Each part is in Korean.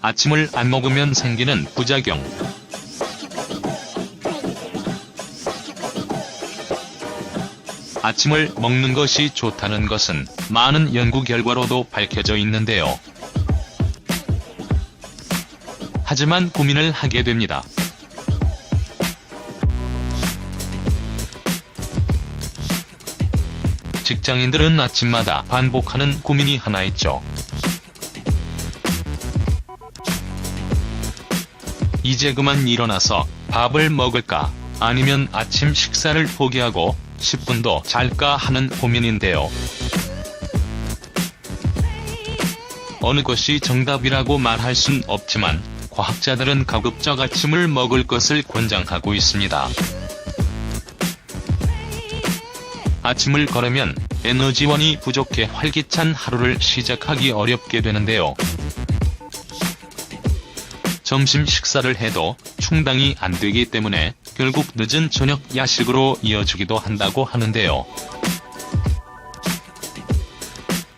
아침을 안 먹으면 생기는 부작용. 아침을 먹는 것이 좋다는 것은 많은 연구 결과로도 밝혀져 있는데요. 하지만 고민을 하게 됩니다. 직장인들은 아침마다 반복하는 고민이 하나 있죠. 이제 그만 일어나서 밥을 먹을까? 아니면 아침 식사를 포기하고 10분 더 잘까 하는 고민인데요. 어느 것이 정답이라고 말할 순 없지만 과학자들은 가급적 아침을 먹을 것을 권장하고 있습니다. 아침을 거르면 에너지원이 부족해 활기찬 하루를 시작하기 어렵게 되는데요. 점심 식사를 해도 충당이 안 되기 때문에 결국 늦은 저녁 야식으로 이어지기도 한다고 하는데요.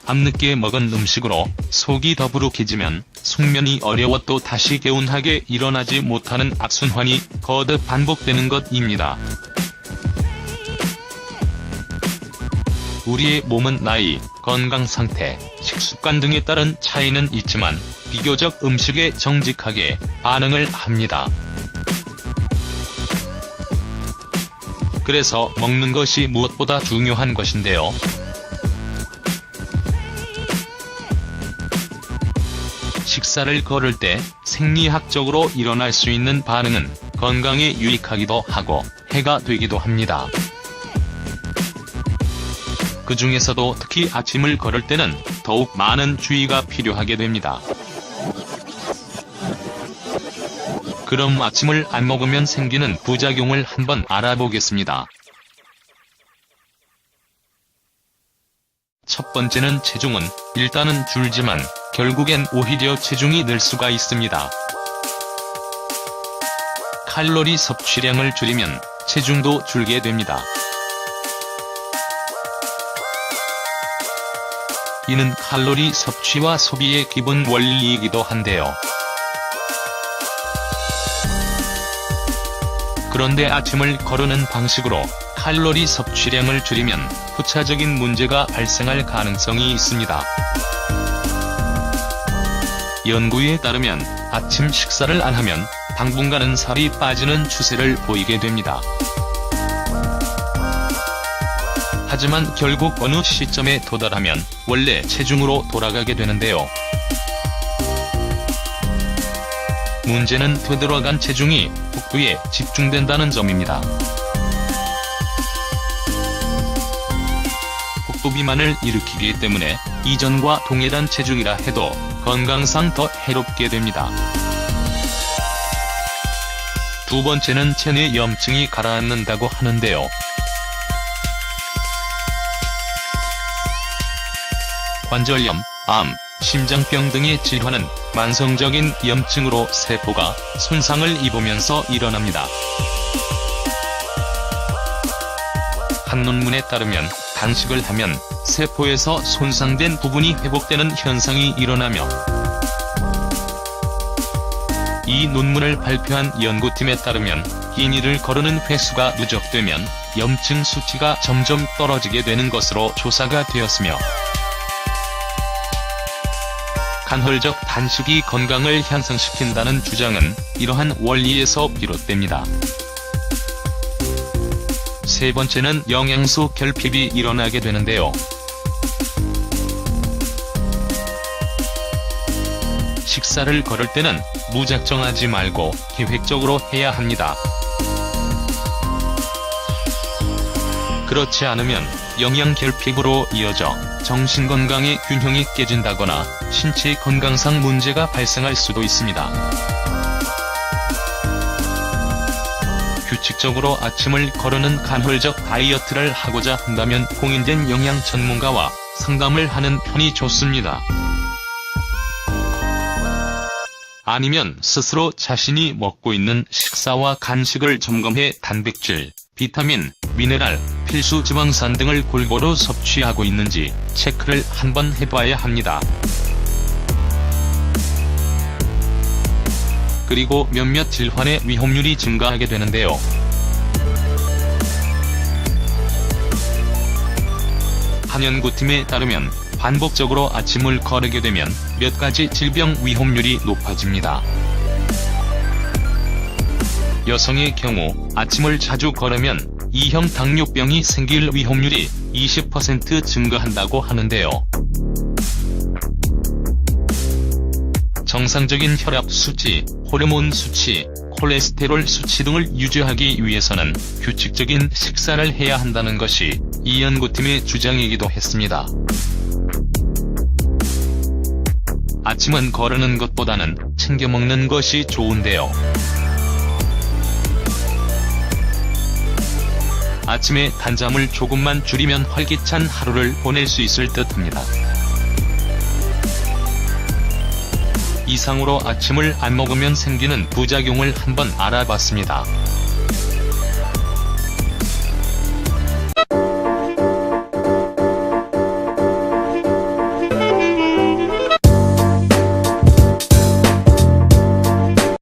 밤늦게 먹은 음식으로 속이 더부룩해지면 숙면이 어려워 또 다시 개운하게 일어나지 못하는 악순환이 거듭 반복되는 것입니다. 우리의 몸은 나이, 건강 상태, 식습관 등에 따른 차이는 있지만 비교적 음식에 정직하게 반응을 합니다. 그래서 먹는 것이 무엇보다 중요한 것인데요. 식사를 거를 때 생리학적으로 일어날 수 있는 반응은 건강에 유익하기도 하고 해가 되기도 합니다. 그 중에서도 특히 아침을 거를 때는 더욱 많은 주의가 필요하게 됩니다. 그럼 아침을 안 먹으면 생기는 부작용을 한번 알아보겠습니다. 첫 번째는 체중은 일단은 줄지만 결국엔 오히려 체중이 늘 수가 있습니다. 칼로리 섭취량을 줄이면 체중도 줄게 됩니다. 이는 칼로리 섭취와 소비의 기본 원리이기도 한데요. 그런데 아침을 거르는 방식으로 칼로리 섭취량을 줄이면 후차적인 문제가 발생할 가능성이 있습니다. 연구에 따르면 아침 식사를 안 하면 당분간은 살이 빠지는 추세를 보이게 됩니다. 하지만 결국 어느 시점에 도달하면 원래 체중으로 돌아가게 되는데요. 문제는 되돌아간 체중이 복부에 집중된다는 점입니다. 복부 비만을 일으키기 때문에 이전과 동일한 체중이라 해도 건강상 더 해롭게 됩니다. 두 번째는 체내 염증이 가라앉는다고 하는데요. 관절염, 암, 심장병 등의 질환은 만성적인 염증으로 세포가 손상을 입으면서 일어납니다. 한 논문에 따르면 단식을 하면 세포에서 손상된 부분이 회복되는 현상이 일어나며 이 논문을 발표한 연구팀에 따르면 끼니를 거르는 횟수가 누적되면 염증 수치가 점점 떨어지게 되는 것으로 조사가 되었으며 간헐적 단식이 건강을 향상시킨다는 주장은 이러한 원리에서 비롯됩니다. 세 번째는 영양소 결핍이 일어나게 되는데요. 식사를 거를 때는 무작정하지 말고 계획적으로 해야 합니다. 그렇지 않으면 영양 결핍으로 이어져 정신건강의 균형이 깨진다거나 신체 건강상 문제가 발생할 수도 있습니다. 규칙적으로 아침을 거르는 간헐적 다이어트를 하고자 한다면 공인된 영양 전문가와 상담을 하는 편이 좋습니다. 아니면 스스로 자신이 먹고 있는 식사와 간식을 점검해 단백질, 비타민, 미네랄, 필수 지방산 등을 골고루 섭취하고 있는지 체크를 한번 해봐야 합니다. 그리고 몇몇 질환의 위험률이 증가하게 되는데요. 한 연구팀에 따르면 반복적으로 아침을 거르게 되면 몇 가지 질병 위험률이 높아집니다. 여성의 경우 아침을 자주 걸으면 2형 당뇨병이 생길 위험률이 20% 증가한다고 하는데요. 정상적인 혈압 수치, 호르몬 수치, 콜레스테롤 수치 등을 유지하기 위해서는 규칙적인 식사를 해야 한다는 것이 이 연구팀의 주장이기도 했습니다. 아침은 거르는 것보다는 챙겨 먹는 것이 좋은데요. 아침에 단잠을 조금만 줄이면 활기찬 하루를 보낼 수 있을 듯합니다. 이상으로 아침을 안 먹으면 생기는 부작용을 한번 알아봤습니다.